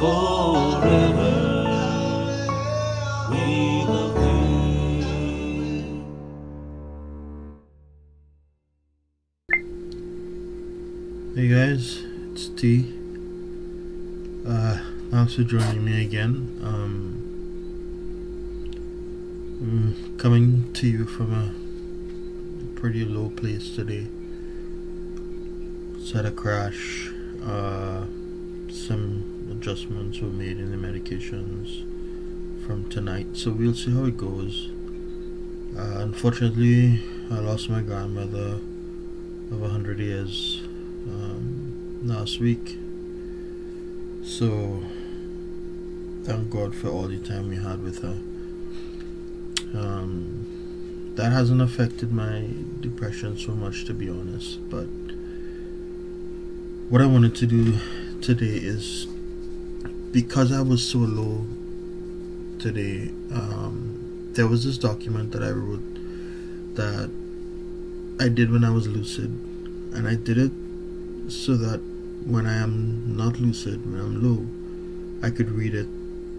forever. We love you. Hey guys, it's T. Thanks for joining me again. I'm coming to you from a pretty low place today. It's had a crash. Some adjustments were made in the medications from tonight, so we'll see how it goes. Unfortunately, I lost my grandmother of 100 years last week, so thank God for all the time we had with her. That hasn't affected my depression so much, to be honest, but what I wanted to do today is, because I was so low today, there was this document that I wrote that I did when I was lucid, and I did it so that when I am not lucid, when I'm low, I could read it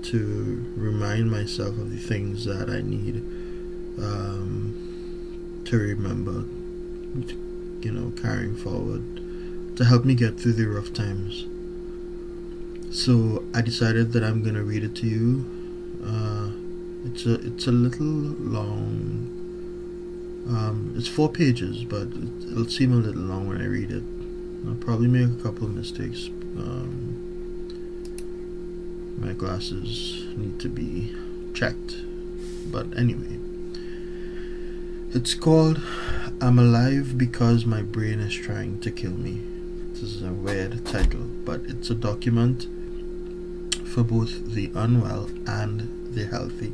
to remind myself of the things that I need to remember, carrying forward, to help me get through the rough times. So I decided that I'm gonna read it to you. It's a little long. It's 4 pages, but it'll seem a little long when I read it. I'll probably make a couple of mistakes. My glasses need to be checked, but anyway, it's called "I'm Alive Because My Brain Is Trying to Kill Me." This is a weird title, but it's a document for both the unwell and the healthy.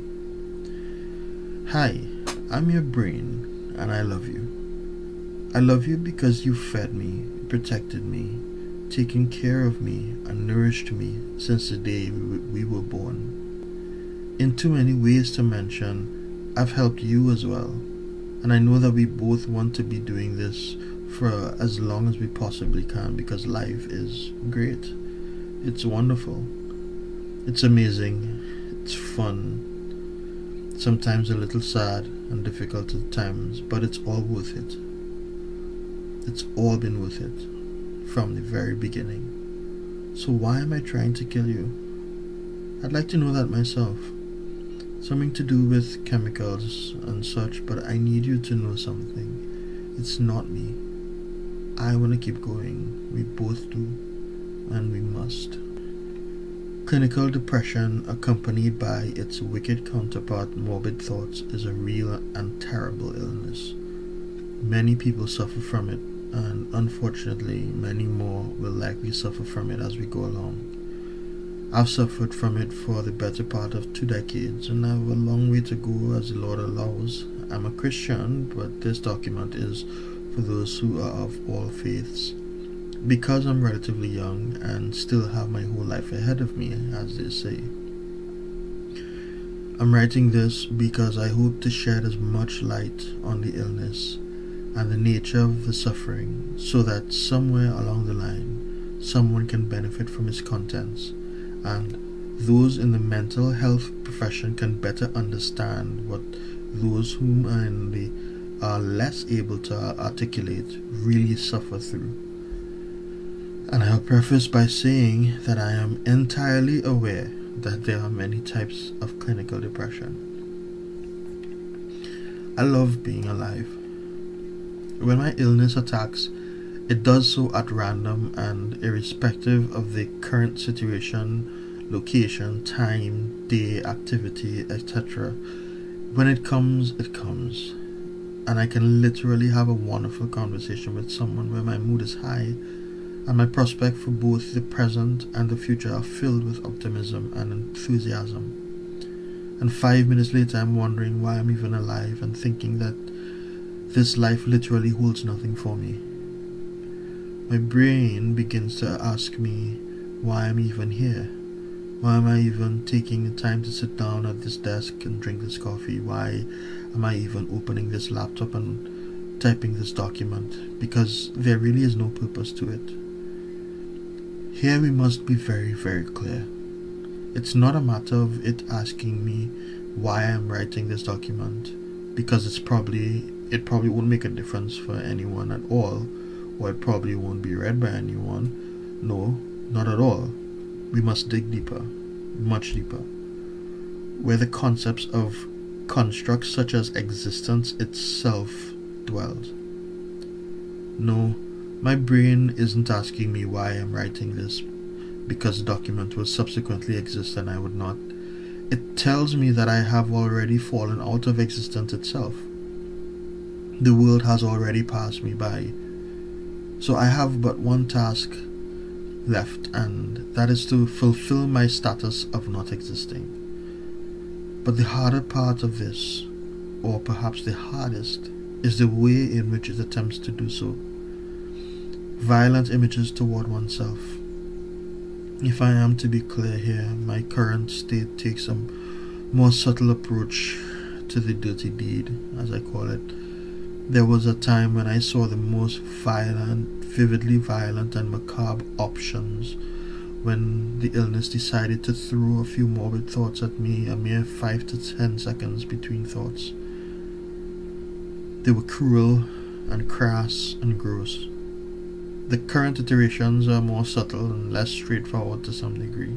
Hi, I'm your brain, and I love you. I love you because you fed me, protected me, taken care of me, and nourished me since the day we were born. In too many ways to mention, I've helped you as well, and I know that we both want to be doing this for as long as we possibly can, because life is great. It's wonderful. It's amazing. It's fun. Sometimes a little sad and difficult at times, but it's all worth it. It's all been worth it from the very beginning. So why am I trying to kill you? I'd like to know that myself. Something to do with chemicals and such, but I need you to know something. It's not me. I want to keep going. We both do, and we must. Clinical depression, accompanied by its wicked counterpart, morbid thoughts, is a real and terrible illness. Many people suffer from it, and unfortunately many more will likely suffer from it as we go along. I've suffered from it for the better part of 2 decades, and I have a long way to go as the Lord allows. I'm a Christian, but this document is for those who are of all faiths. Because I'm relatively young and still have my whole life ahead of me, as they say. I'm writing this because I hope to shed as much light on the illness and the nature of the suffering, so that somewhere along the line someone can benefit from its contents, and those in the mental health profession can better understand what those whom are less able to articulate really suffer through. And I'll preface by saying that I am entirely aware that there are many types of clinical depression. I love being alive. When my illness attacks, it does so at random and irrespective of the current situation, location, time, day, activity, etc. When it comes, it comes. And I can literally have a wonderful conversation with someone where my mood is high, and my prospects for both the present and the future are filled with optimism and enthusiasm. And 5 minutes later I'm wondering why I'm even alive and thinking that this life literally holds nothing for me. My brain begins to ask me why I'm even here. Why am I even taking the time to sit down at this desk and drink this coffee? Why am I even opening this laptop and typing this document? Because there really is no purpose to it. Here we must be very, very clear. It's not a matter of it asking me why I'm writing this document, because it probably won't make a difference for anyone at all, or it probably won't be read by anyone. No, not at all. We must dig deeper, much deeper, where the concepts of constructs such as existence itself dwells. No, my brain isn't asking me why I'm writing this, because the document will subsequently exist and I would not. It tells me that I have already fallen out of existence itself. The world has already passed me by. So I have but one task left, and that is to fulfill my status of not existing. But the harder part of this, or perhaps the hardest, is the way in which it attempts to do so. Violent images toward oneself. If I am to be clear here, my current state takes a more subtle approach to the dirty deed, as I call it. There was a time when I saw the most violent, vividly violent and macabre options, when the illness decided to throw a few morbid thoughts at me, a mere 5 to 10 seconds between thoughts. They were cruel and crass and gross. The current iterations are more subtle and less straightforward to some degree.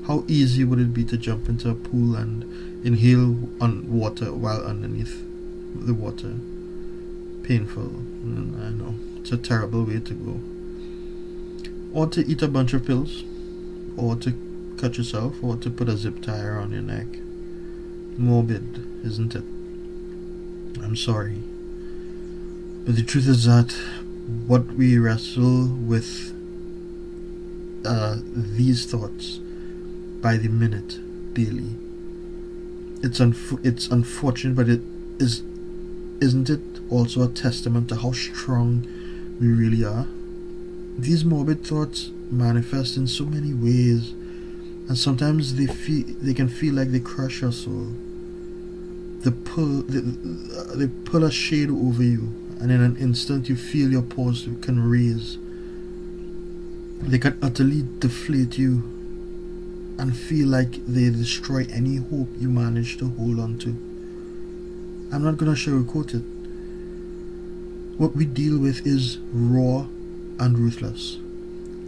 How easy would it be to jump into a pool and inhale on water while underneath the water? Painful, I know. It's a terrible way to go. Or to eat a bunch of pills, or to cut yourself, or to put a zip tie around your neck. Morbid, isn't it? I'm sorry. But the truth is that what we wrestle with these thoughts by the minute, daily. It's unfortunate, but isn't it also a testament to how strong we really are? These morbid thoughts manifest in so many ways, and sometimes they can feel like they crush your soul. They pull a shade over you, and in an instant you feel your pulse can raise. They can utterly deflate you and feel like they destroy any hope you manage to hold on to. I'm not going to sugarcoat it. What we deal with is raw and ruthless,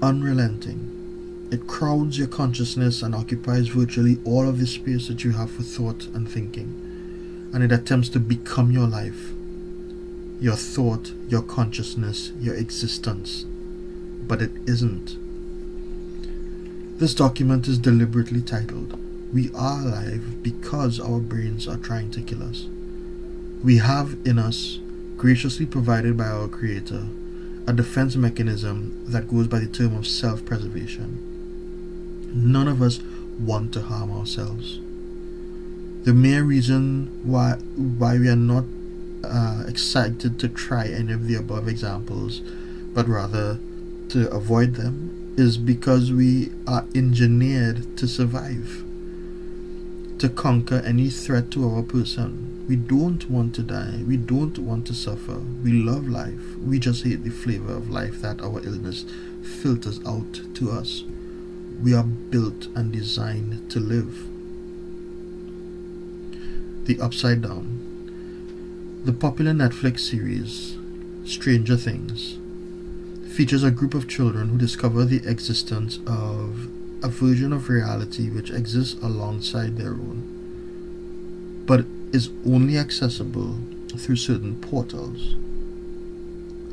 unrelenting. It crowds your consciousness and occupies virtually all of the space that you have for thought and thinking, and it attempts to become your life, your thought, your consciousness, your existence. But it isn't. This document is deliberately titled, "We Are Alive Because Our Brains Are Trying to Kill Us." We have in us, graciously provided by our Creator, a defense mechanism that goes by the term of self-preservation. None of us want to harm ourselves. The mere reason why we are not excited to try any of the above examples, but rather to avoid them, is because we are engineered to survive, to conquer any threat to our person. We don't want to die. We don't want to suffer. We love life. We just hate the flavor of life that our illness filters out to us. We are built and designed to live. The Upside Down. The popular Netflix series Stranger Things features a group of children who discover the existence of a version of reality which exists alongside their own, but is only accessible through certain portals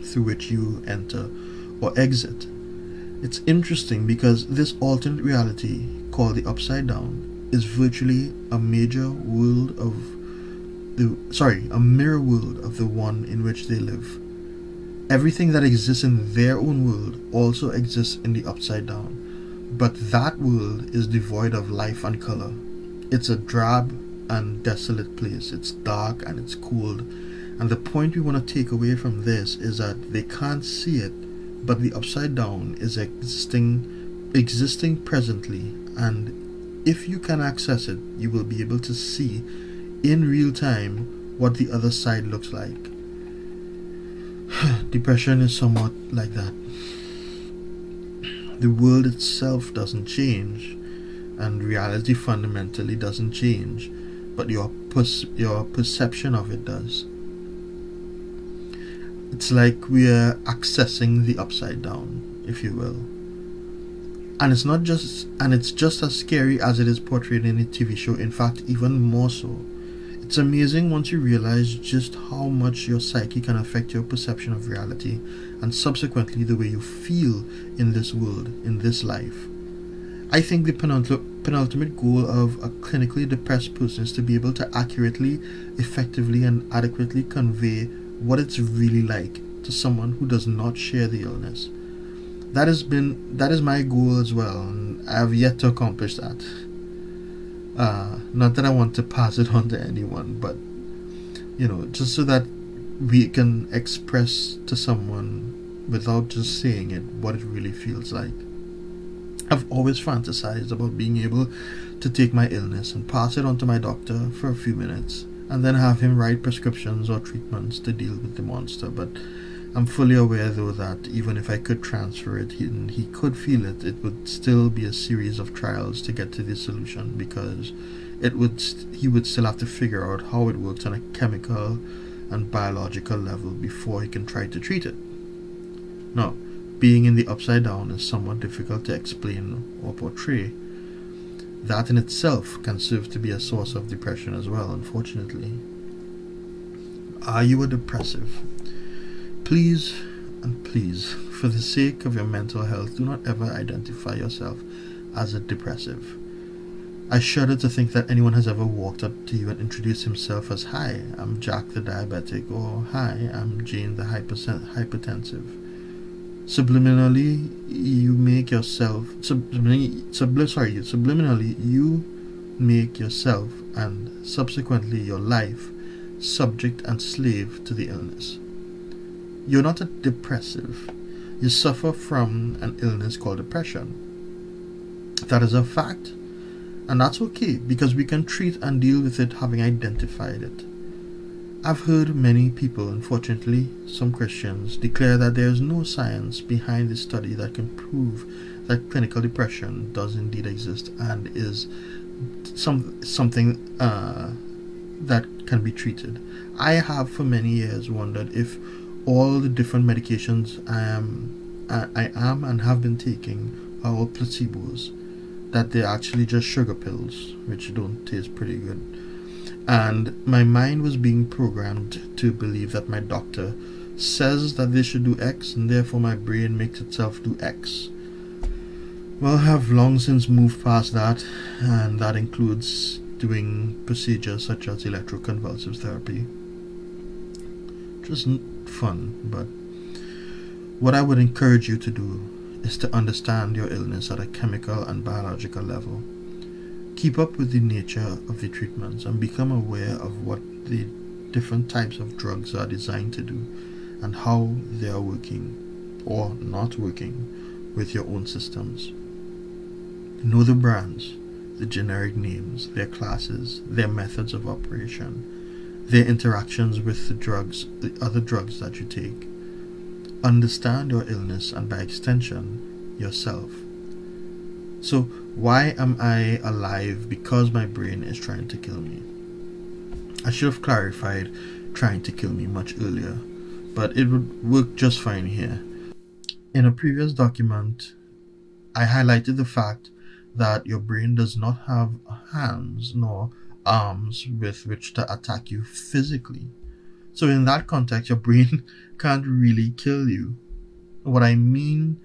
through which you enter or exit. It's interesting because this alternate reality, called the Upside Down, is virtually a mirror world of the one in which they live. Everything that exists in their own world also exists in the Upside Down, but that world is devoid of life and color. It's a drab and desolate place. It's dark and it's cold, and the point we want to take away from this is that they can't see it, but the Upside Down is existing presently, and if you can access it, you will be able to see in real time what the other side looks like. Depression is somewhat like that. The world itself doesn't change, and reality fundamentally doesn't change, but your perception of it does. It's like we're accessing the upside down, if you will. And it's just as scary as it is portrayed in a TV show, in fact even more so. It's amazing once you realize just how much your psyche can affect your perception of reality and subsequently the way you feel in this world, in this life. I think the penultimate goal of a clinically depressed person is to be able to accurately, effectively and adequately convey what it's really like to someone who does not share the illness. That is my goal as well, and I have yet to accomplish that. Not that I want to pass it on to anyone, but just so that we can express to someone without just saying it what it really feels like. I've always fantasized about being able to take my illness and pass it on to my doctor for a few minutes and then have him write prescriptions or treatments to deal with the monster, but I'm fully aware though that even if I could transfer it and he could feel it, it would still be a series of trials to get to the solution, because he would still have to figure out how it works on a chemical and biological level before he can try to treat it. Now, being in the upside down is somewhat difficult to explain or portray. That in itself can serve to be a source of depression as well, unfortunately. Are you a depressive? Please, and please, for the sake of your mental health, do not ever identify yourself as a depressive. I shudder to think that anyone has ever walked up to you and introduced himself as, "Hi, I'm Jack the diabetic," or "Hi, I'm Jane the hypertensive." Subliminally, you make yourself subliminally you make yourself and subsequently your life subject and slave to the illness. You're not a depressive. You suffer from an illness called depression. That is a fact, and that's okay, because we can treat and deal with it having identified it. I've heard many people, unfortunately some Christians, declare that there is no science behind the study that can prove that clinical depression does indeed exist and is something that can be treated. I have for many years wondered if all the different medications I am and have been taking are all placebos, that they're actually just sugar pills which don't taste pretty good. And my mind was being programmed to believe that my doctor says that they should do X, and therefore my brain makes itself do X. Well, I have long since moved past that, and that includes doing procedures such as electroconvulsive therapy. Just fun, but what I would encourage you to do is to understand your illness at a chemical and biological level. Keep up with the nature of the treatments and become aware of what the different types of drugs are designed to do and how they are working or not working with your own systems. Know the brands, the generic names, their classes, their methods of operation, their interactions with the other drugs that you take. Understand your illness and by extension, yourself. So, why am I alive? Because my brain is trying to kill me. I should have clarified trying to kill me much earlier, but it would work just fine here. In a previous document, I highlighted the fact that your brain does not have hands nor arms with which to attack you physically. So in that context, your brain can't really kill you. What I mean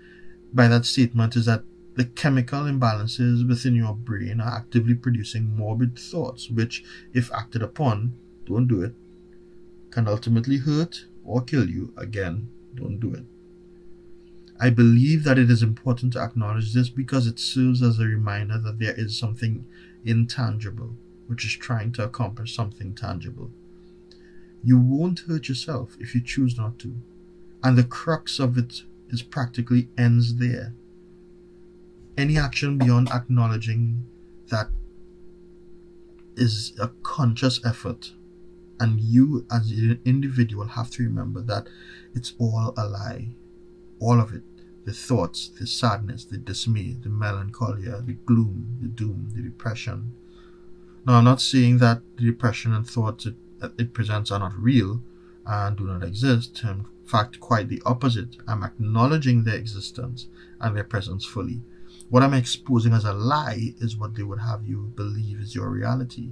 by that statement is that the chemical imbalances within your brain are actively producing morbid thoughts, which, if acted upon, don't do it, can ultimately hurt or kill you. Again, don't do it. I believe that it is important to acknowledge this because it serves as a reminder that there is something intangible which is trying to accomplish something tangible. You won't hurt yourself if you choose not to, and the crux of it is practically ends there. Any action beyond acknowledging that is a conscious effort, and you as an individual have to remember that it's all a lie. All of it. the thoughts, the sadness, the dismay, the melancholia, the gloom, the doom, the depression. Now, I'm not saying that the depression and thoughts it presents are not real and do not exist. In fact, quite the opposite. I'm acknowledging their existence and their presence fully. What I'm exposing as a lie is what they would have you believe is your reality.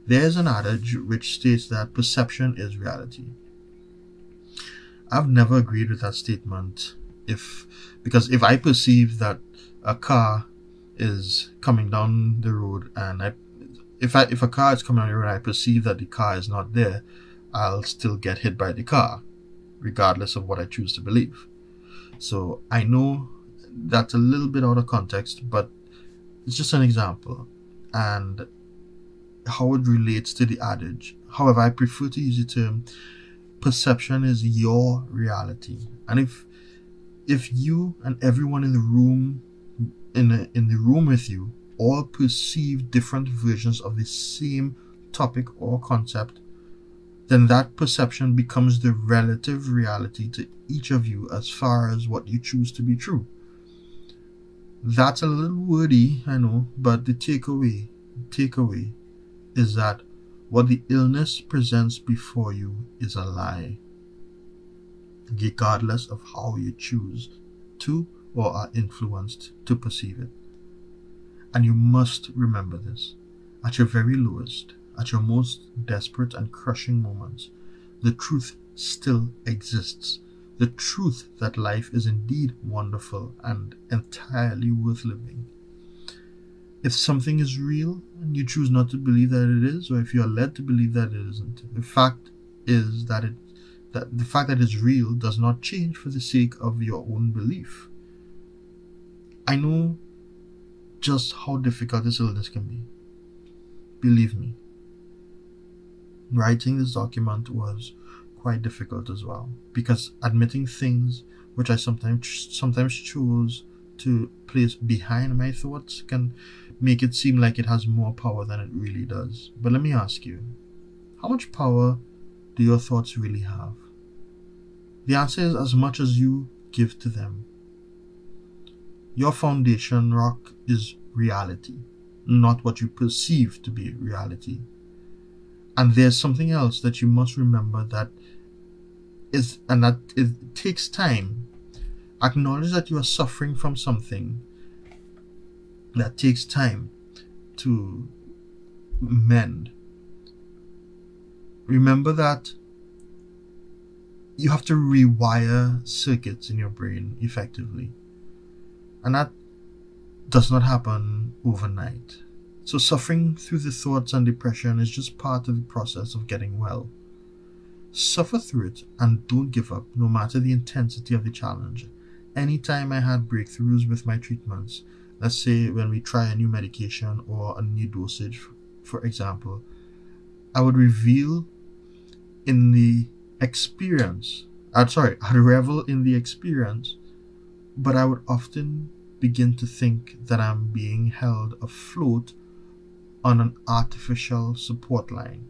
There's an adage which states that perception is reality. I've never agreed with that statement because if I perceive that a car is coming down the road and if a car is coming down the road and I perceive that the car is not there, I'll still get hit by the car, regardless of what I choose to believe. So I know that's a little bit out of context, but it's just an example and how it relates to the adage. However, I prefer to use the term perception is your reality. And if you and everyone in the room in the room with you all perceive different versions of the same topic or concept, then that perception becomes the relative reality to each of you as far as what you choose to be true. That's a little wordy, I know, but the takeaway is that what the illness presents before you is a lie, regardless of how you choose to or are influenced to perceive it. And you must remember this. At your very lowest, at your most desperate and crushing moments, the truth still exists. The truth that life is indeed wonderful and entirely worth living. If something is real and you choose not to believe that it is, or if you are led to believe that it isn't, the fact is that the fact that it's real does not change for the sake of your own belief. I know just how difficult this illness can be. Believe me. Writing this document was quite difficult as well, because admitting things which I sometimes choose to place behind my thoughts can make it seem like it has more power than it really does. But let me ask you, how much power do your thoughts really have? The answer is as much as you give to them. Your foundation rock is reality, not what you perceive to be reality. And there's something else that you must remember that it takes time. Acknowledge that you are suffering from something that takes time to mend. Remember that you have to rewire circuits in your brain effectively. And that does not happen overnight. So suffering through the thoughts and depression is just part of the process of getting well. Suffer through it and don't give up, no matter the intensity of the challenge. Anytime I had breakthroughs with my treatments, let's say when we try a new medication or a new dosage, for example, I would revel in the experience, I'd revel in the experience, but I would often begin to think that I'm being held afloat on an artificial support line.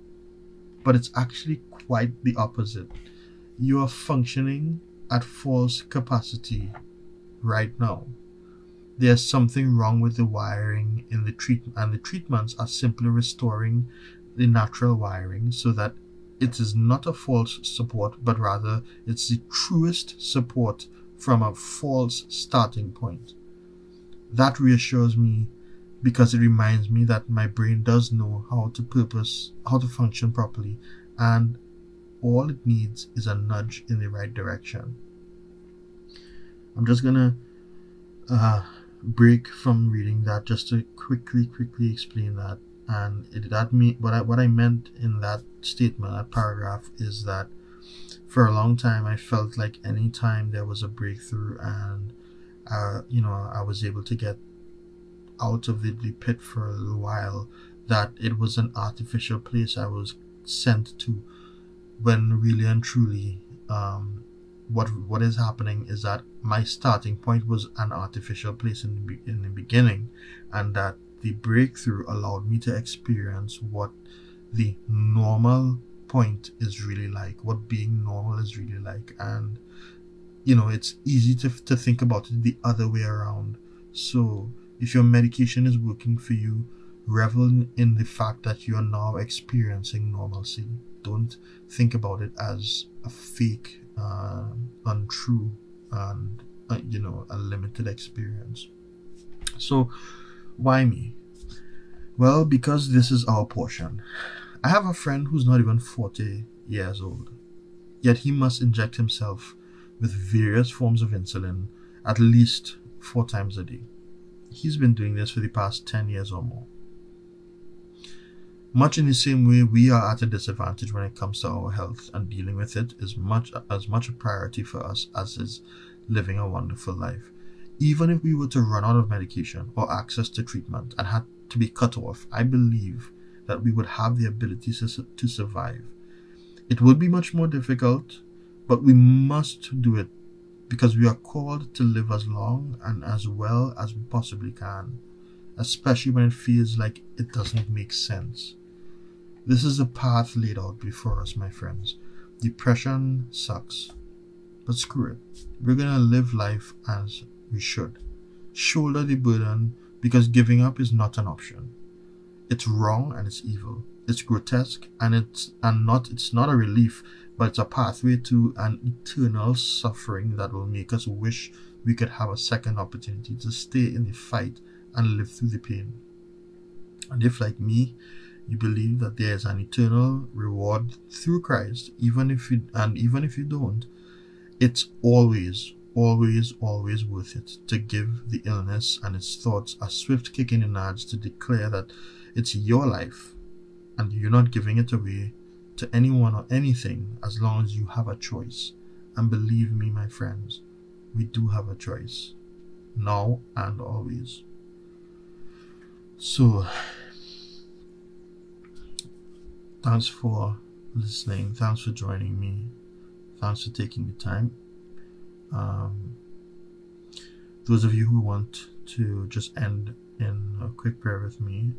But it's actually quite the opposite. You are functioning at false capacity right now. There's something wrong with the wiring in the treatment, and the treatments are simply restoring the natural wiring so that it is not a false support, but rather it's the truest support from a false starting point. That reassures me because it reminds me that my brain does know how to function properly, and all it needs is a nudge in the right direction. I'm just gonna break from reading that just to quickly explain that. And what I meant in that statement, that paragraph, is that for a long time I felt like any time there was a breakthrough and I was able to get out of the pit for a little while, that it was an artificial place I was sent to, when really and truly what is happening is that my starting point was an artificial place in the beginning, and that the breakthrough allowed me to experience what the normal point is really like, what being normal is really like. And it's easy to think about it the other way around. So if your medication is working for you, revel in the fact that you are now experiencing normalcy. Don't think about it as a fake, untrue, and a limited experience. So why me? Well, because this is our portion. I have a friend who's not even 40 years old, yet he must inject himself with various forms of insulin at least 4 times a day. He's been doing this for the past 10 years or more. Much in the same way, we are at a disadvantage when it comes to our health, and dealing with it is as much a priority for us as is living a wonderful life. Even if we were to run out of medication or access to treatment and had to be cut off, I believe that we would have the ability to survive. It would be much more difficult, but we must do it because we are called to live as long and as well as we possibly can, especially when it feels like it doesn't make sense. This is the path laid out before us, my friends. Depression sucks, but screw it. We're gonna live life as we should. Shoulder the burden, because giving up is not an option. It's wrong and it's evil. It's grotesque and it's not a relief, but it's a pathway to an eternal suffering that will make us wish we could have a second opportunity to stay in the fight and live through the pain. And if, like me, you believe that there is an eternal reward through Christ, even if you don't, it's always worth it to give the illness and its thoughts a swift kick in the nuts, to declare that it's your life and you're not giving it away to anyone or anything, as long as you have a choice. And believe me, my friends, we do have a choice, now and always. So thanks for listening, thanks for joining me, thanks for taking the time. Those of you who want to just end in a quick prayer with me,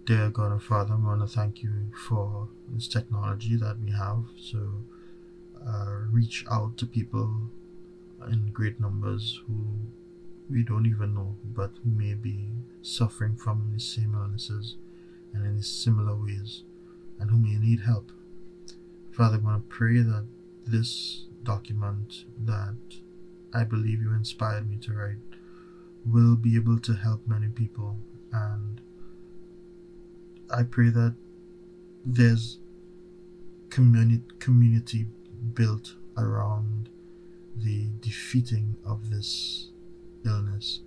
dear God and Father, I want to thank you for this technology that we have. So reach out to people in great numbers who we don't even know, but who may be suffering from the same illnesses and in similar ways, and who may need help. Father, I want to pray that this document that I believe you inspired me to write will be able to help many people, and I pray that there's community built around the defeating of this illness,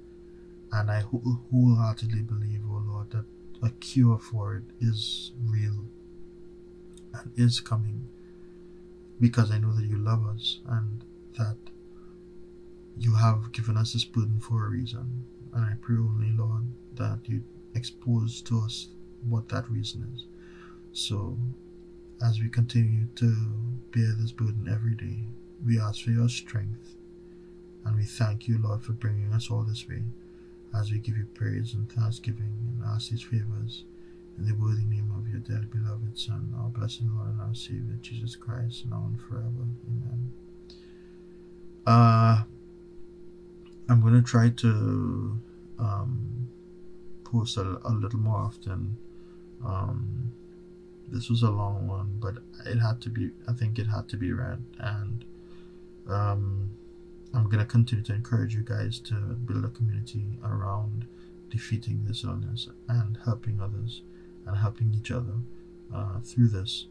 and I wholeheartedly believe, oh Lord, that a cure for it is real and is coming, because I know that you love us and that you have given us this burden for a reason. And I pray only, Lord, that you expose to us what that reason is. So as we continue to bear this burden every day, we ask for your strength, and we thank you, Lord, for bringing us all this way, as we give you praise and thanksgiving and ask these favors in the worthy name of your dearly beloved Son, our blessed Lord and our Savior, Jesus Christ, now and forever. Amen. I'm going to try to post a little more often. This was a long one, but I think it had to be read, and I'm going to continue to encourage you guys to build a community around defeating this illness and helping others and helping each other through this,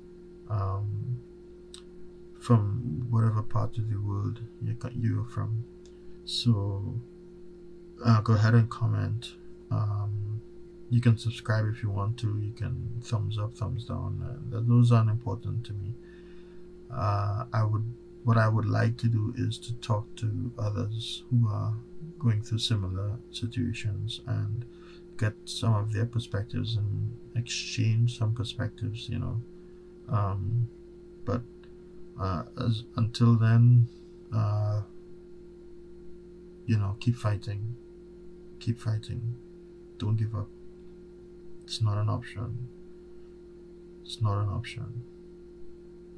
from whatever part of the world you're from. So go ahead and comment. You can subscribe if you want to. You can thumbs up, thumbs down. Those aren't important to me. What I would like to do is to talk to others who are going through similar situations and get some of their perspectives and exchange some perspectives, but until then, keep fighting, don't give up. It's not an option.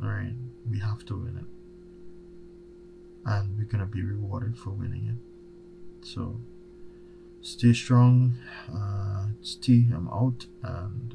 Alright, we have to win it. and we're gonna be rewarded for winning it. So stay strong. It's T. I'm out, and